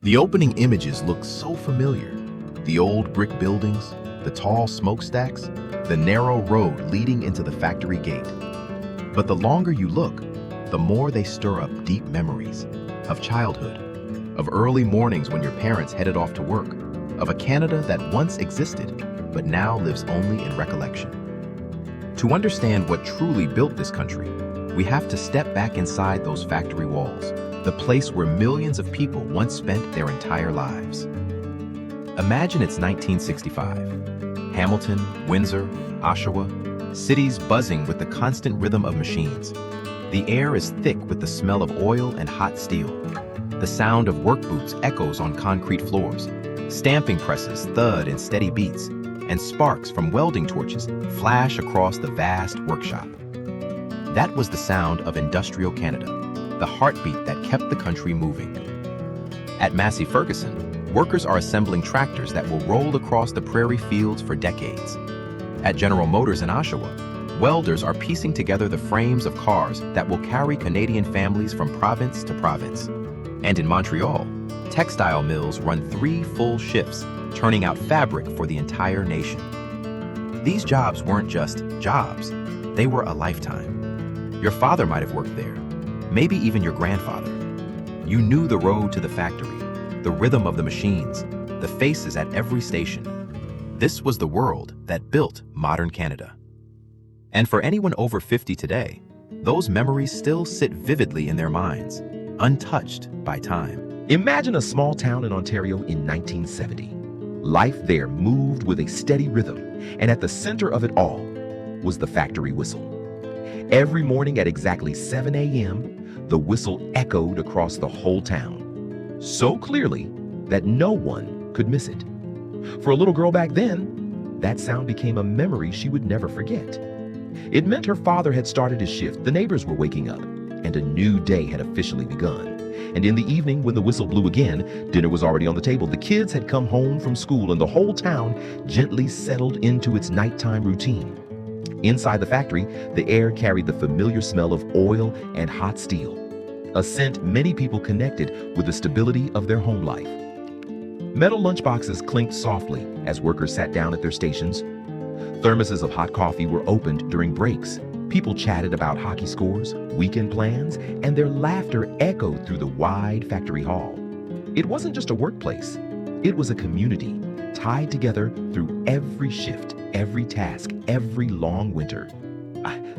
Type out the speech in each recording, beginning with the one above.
The opening images look so familiar. The old brick buildings, the tall smokestacks, the narrow road leading into the factory gate. But the longer you look, the more they stir up deep memories of childhood, of early mornings when your parents headed off to work, of a Canada that once existed, but now lives only in recollection. To understand what truly built this country, we have to step back inside those factory walls, the place where millions of people once spent their entire lives. Imagine it's 1965. Hamilton, Windsor, Oshawa, cities buzzing with the constant rhythm of machines. The air is thick with the smell of oil and hot steel. The sound of work boots echoes on concrete floors. Stamping presses thud in steady beats, and sparks from welding torches flash across the vast workshop. That was the sound of industrial Canada, the heartbeat that kept the country moving. At Massey Ferguson, workers are assembling tractors that will roll across the prairie fields for decades. At General Motors in Oshawa, welders are piecing together the frames of cars that will carry Canadian families from province to province. And in Montreal, textile mills run 3 full shifts, turning out fabric for the entire nation. These jobs weren't just jobs, they were a lifetime. Your father might have worked there, maybe even your grandfather. You knew the road to the factory, the rhythm of the machines, the faces at every station. This was the world that built modern Canada. And for anyone over 50 today, those memories still sit vividly in their minds, untouched by time. Imagine a small town in Ontario in 1970. Life there moved with a steady rhythm, and at the center of it all was the factory whistle. Every morning at exactly 7 a.m., the whistle echoed across the whole town, so clearly that no one could miss it. For a little girl back then, that sound became a memory she would never forget. It meant her father had started his shift, the neighbors were waking up, and a new day had officially begun. And in the evening, when the whistle blew again, dinner was already on the table. The kids had come home from school, and the whole town gently settled into its nighttime routine. Inside the factory, the air carried the familiar smell of oil and hot steel, a scent many people connected with the stability of their home life. Metal lunchboxes clinked softly as workers sat down at their stations. Thermoses of hot coffee were opened during breaks. People chatted about hockey scores, weekend plans, and their laughter echoed through the wide factory hall. It wasn't just a workplace, it was a community tied together through every shift, every task, every long winter.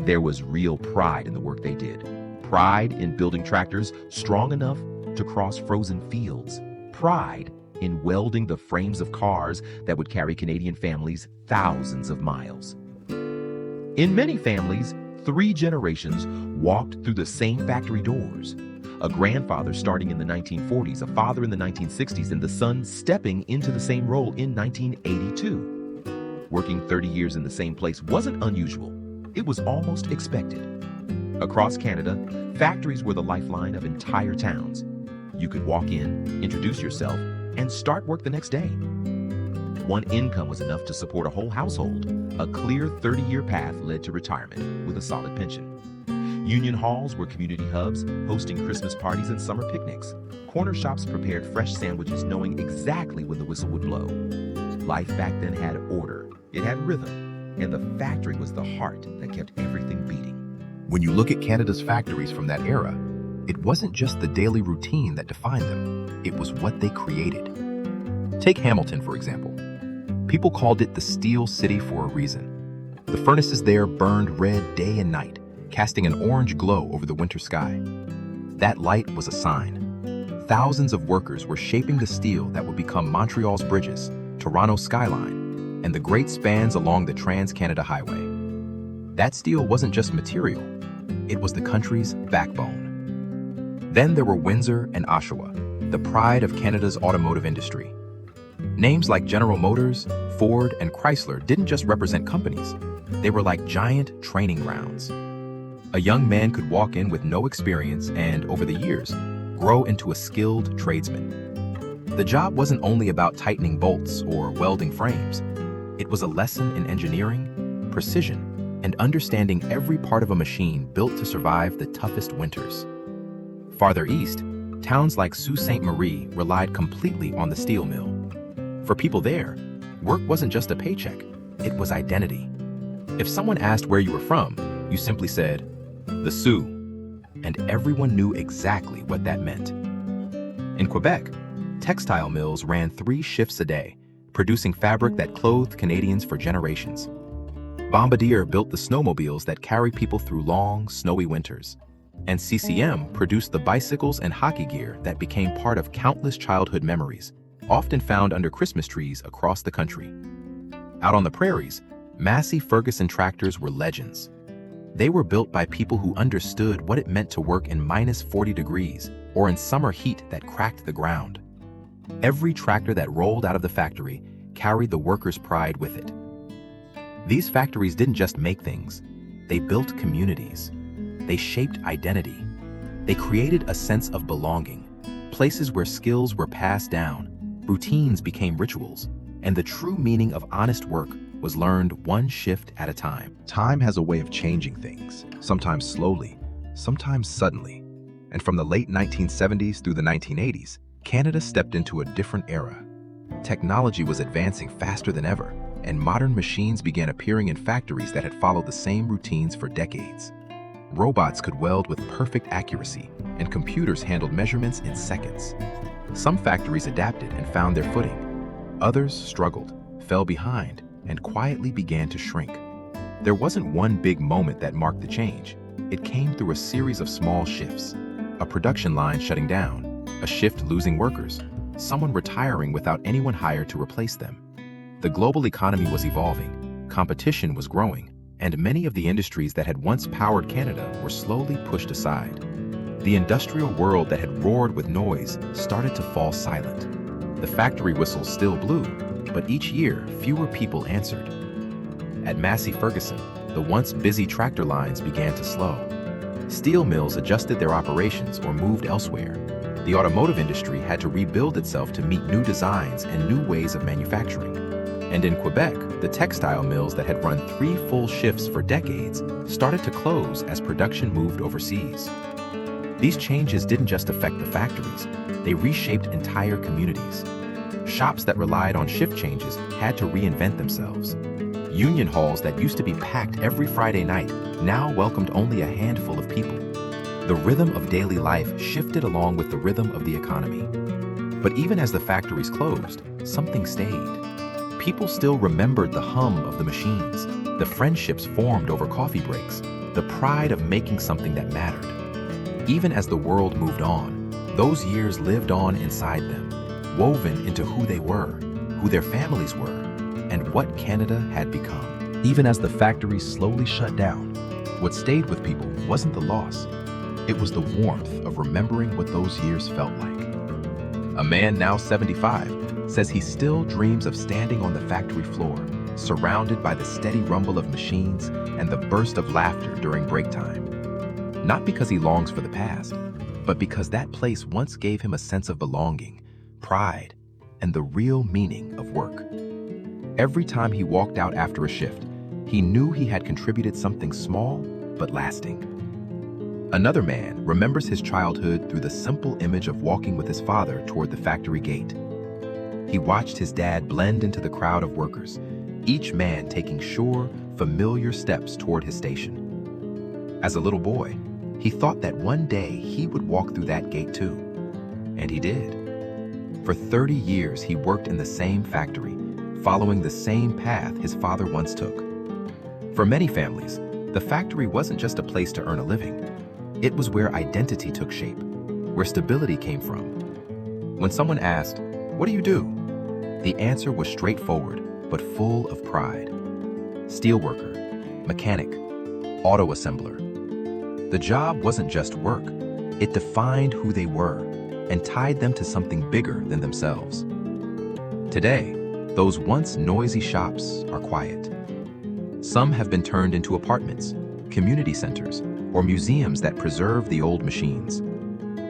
There was real pride in the work they did. Pride in building tractors strong enough to cross frozen fields. Pride in welding the frames of cars that would carry Canadian families thousands of miles. In many families, 3 generations walked through the same factory doors. A grandfather starting in the 1940s, a father in the 1960s, and the son stepping into the same role in 1982. Working 30 years in the same place wasn't unusual. It was almost expected. Across Canada, factories were the lifeline of entire towns. You could walk in, introduce yourself, and start work the next day. One income was enough to support a whole household. A clear 30-year path led to retirement with a solid pension. Union halls were community hubs, hosting Christmas parties and summer picnics. Corner shops prepared fresh sandwiches knowing exactly when the whistle would blow. Life back then had order, it had rhythm, and the factory was the heart that kept everything beating. When you look at Canada's factories from that era, it wasn't just the daily routine that defined them, it was what they created. Take Hamilton, for example. People called it the Steel City for a reason. The furnaces there burned red day and night, casting an orange glow over the winter sky. That light was a sign. Thousands of workers were shaping the steel that would become Montreal's bridges, Toronto's skyline, and the great spans along the Trans-Canada Highway. That steel wasn't just material, it was the country's backbone. Then there were Windsor and Oshawa, the pride of Canada's automotive industry. Names like General Motors, Ford, and Chrysler didn't just represent companies, they were like giant training grounds. A young man could walk in with no experience and, over the years, grow into a skilled tradesman. The job wasn't only about tightening bolts or welding frames. It was a lesson in engineering, precision, and understanding every part of a machine built to survive the toughest winters. Farther east, Towns like Sault Ste. Marie relied completely on the steel mill. For people there, work wasn't just a paycheck, it was identity. If someone asked where you were from, you simply said, "The Sioux," and everyone knew exactly what that meant. In Quebec, textile mills ran 3 shifts a day, producing fabric that clothed Canadians for generations. Bombardier built the snowmobiles that carry people through long, snowy winters. And CCM produced the bicycles and hockey gear that became part of countless childhood memories, often found under Christmas trees across the country. Out on the prairies, Massey Ferguson tractors were legends. They were built by people who understood what it meant to work in -40 degrees or in summer heat that cracked the ground. Every tractor that rolled out of the factory carried the workers' pride with it. These factories didn't just make things, they built communities. They shaped identity. They created a sense of belonging, places where skills were passed down, routines became rituals, and the true meaning of honest work was learned one shift at a time. Time has a way of changing things, sometimes slowly, sometimes suddenly. And from the late 1970s through the 1980s, Canada stepped into a different era. Technology was advancing faster than ever, and modern machines began appearing in factories that had followed the same routines for decades. Robots could weld with perfect accuracy, and computers handled measurements in seconds. Some factories adapted and found their footing. Others struggled, fell behind, and quietly began to shrink. There wasn't one big moment that marked the change. It came through a series of small shifts. A production line shutting down, a shift losing workers, someone retiring without anyone hired to replace them. The global economy was evolving, competition was growing, and many of the industries that had once powered Canada were slowly pushed aside. The industrial world that had roared with noise started to fall silent. The factory whistles still blew, but each year fewer people answered. At Massey Ferguson, the once busy tractor lines began to slow. Steel mills adjusted their operations or moved elsewhere. The automotive industry had to rebuild itself to meet new designs and new ways of manufacturing. And in Quebec, the textile mills that had run 3 full shifts for decades started to close as production moved overseas. These changes didn't just affect the factories, they reshaped entire communities. Shops that relied on shift changes had to reinvent themselves. Union halls that used to be packed every Friday night now welcomed only a handful of people. The rhythm of daily life shifted along with the rhythm of the economy. But even as the factories closed, something stayed. People still remembered the hum of the machines, the friendships formed over coffee breaks, the pride of making something that mattered. Even as the world moved on, those years lived on inside them, woven into who they were, who their families were, and what Canada had become. Even as the factories slowly shut down, what stayed with people wasn't the loss. It was the warmth of remembering what those years felt like. A man now 75 says he still dreams of standing on the factory floor, surrounded by the steady rumble of machines and the burst of laughter during break time. Not because he longs for the past, but because that place once gave him a sense of belonging, pride, and the real meaning of work. Every time he walked out after a shift, he knew he had contributed something small but lasting. Another man remembers his childhood through the simple image of walking with his father toward the factory gate. He watched his dad blend into the crowd of workers, each man taking sure, familiar steps toward his station. As a little boy, he thought that one day he would walk through that gate too. And he did. For 30 years, he worked in the same factory, following the same path his father once took. For many families, the factory wasn't just a place to earn a living. It was where identity took shape, where stability came from. When someone asked, "What do you do?" the answer was straightforward, but full of pride. Steelworker, mechanic, auto assembler. The job wasn't just work. It defined who they were and tied them to something bigger than themselves. Today, those once noisy shops are quiet. Some have been turned into apartments, community centers, or museums that preserve the old machines.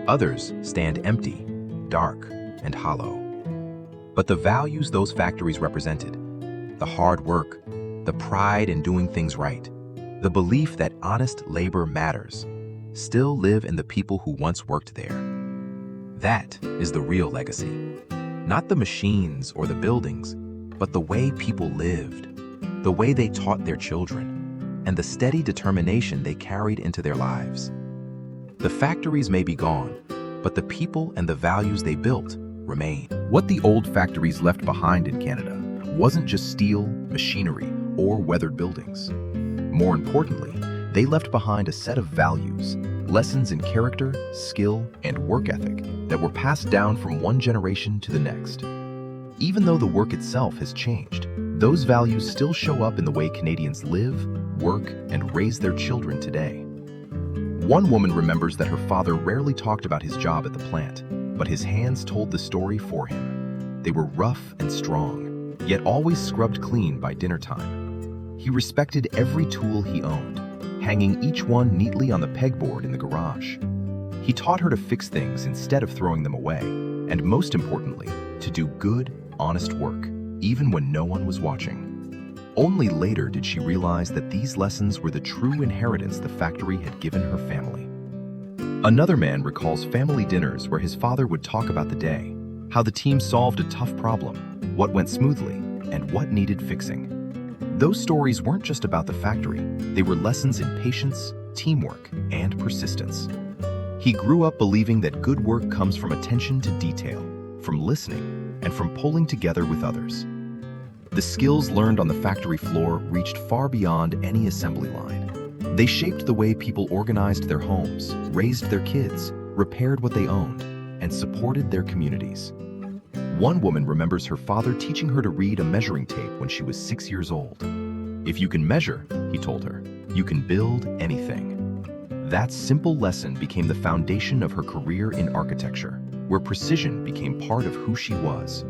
Others stand empty, dark, and hollow. But the values those factories represented, the hard work, the pride in doing things right, the belief that honest labor matters, still live in the people who once worked there. That is the real legacy. Not the machines or the buildings, but the way people lived, the way they taught their children, and the steady determination they carried into their lives. The factories may be gone, but the people and the values they built remain. What the old factories left behind in Canada wasn't just steel, machinery, or weathered buildings. More importantly, they left behind a set of values, lessons in character, skill, and work ethic that were passed down from one generation to the next. Even though the work itself has changed, those values still show up in the way Canadians live, work, and raise their children today. One woman remembers that her father rarely talked about his job at the plant, but his hands told the story for him. They were rough and strong, yet always scrubbed clean by dinner time. He respected every tool he owned, hanging each one neatly on the pegboard in the garage. He taught her to fix things instead of throwing them away, and most importantly, to do good, honest work, even when no one was watching. Only later did she realize that these lessons were the true inheritance the factory had given her family. Another man recalls family dinners where his father would talk about the day, how the team solved a tough problem, what went smoothly, and what needed fixing. Those stories weren't just about the factory, they were lessons in patience, teamwork, and persistence. He grew up believing that good work comes from attention to detail, from listening, and from pulling together with others. The skills learned on the factory floor reached far beyond any assembly line. They shaped the way people organized their homes, raised their kids, repaired what they owned, and supported their communities. One woman remembers her father teaching her to read a measuring tape when she was 6 years old. If you can measure, he told her, you can build anything. That simple lesson became the foundation of her career in architecture, where precision became part of who she was.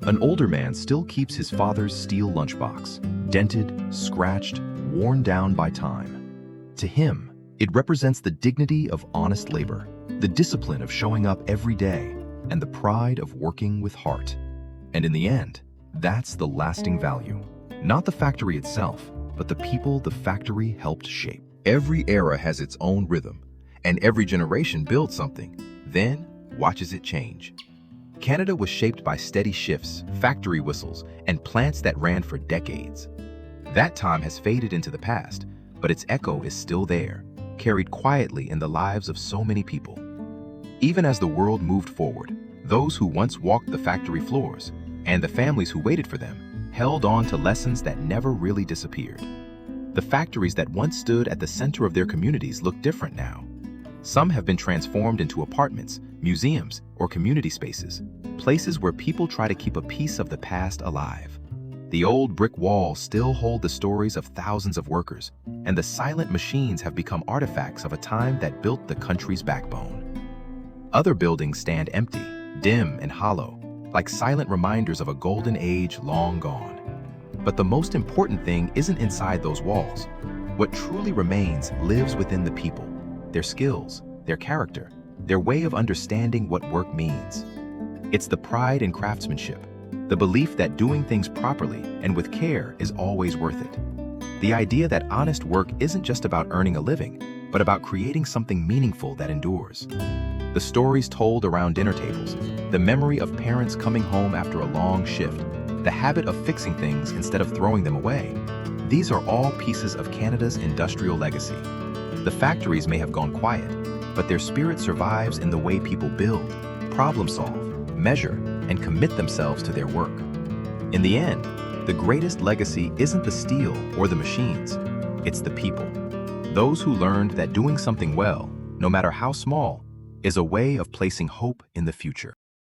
An older man still keeps his father's steel lunchbox, dented, scratched, worn down by time. To him, it represents the dignity of honest labor, the discipline of showing up every day, and the pride of working with heart. And in the end, that's the lasting value. Not the factory itself, but the people the factory helped shape. Every era has its own rhythm, and every generation builds something, then watches it change. Canada was shaped by steady shifts, factory whistles, and plants that ran for decades. That time has faded into the past, but its echo is still there, carried quietly in the lives of so many people. Even as the world moved forward, those who once walked the factory floors, and the families who waited for them, held on to lessons that never really disappeared. The factories that once stood at the center of their communities look different now. Some have been transformed into apartments, museums, or community spaces, places where people try to keep a piece of the past alive. The old brick walls still hold the stories of thousands of workers, and the silent machines have become artifacts of a time that built the country's backbone. Other buildings stand empty, dim and hollow, like silent reminders of a golden age long gone. But the most important thing isn't inside those walls. What truly remains lives within the people, their skills, their character, their way of understanding what work means. It's the pride in craftsmanship, the belief that doing things properly and with care is always worth it. The idea that honest work isn't just about earning a living, but about creating something meaningful that endures. The stories told around dinner tables, the memory of parents coming home after a long shift, the habit of fixing things instead of throwing them away. These are all pieces of Canada's industrial legacy. The factories may have gone quiet, but their spirit survives in the way people build, problem solve, measure, and commit themselves to their work. In the end, the greatest legacy isn't the steel or the machines, it's the people. Those who learned that doing something well, no matter how small, is a way of placing hope in the future.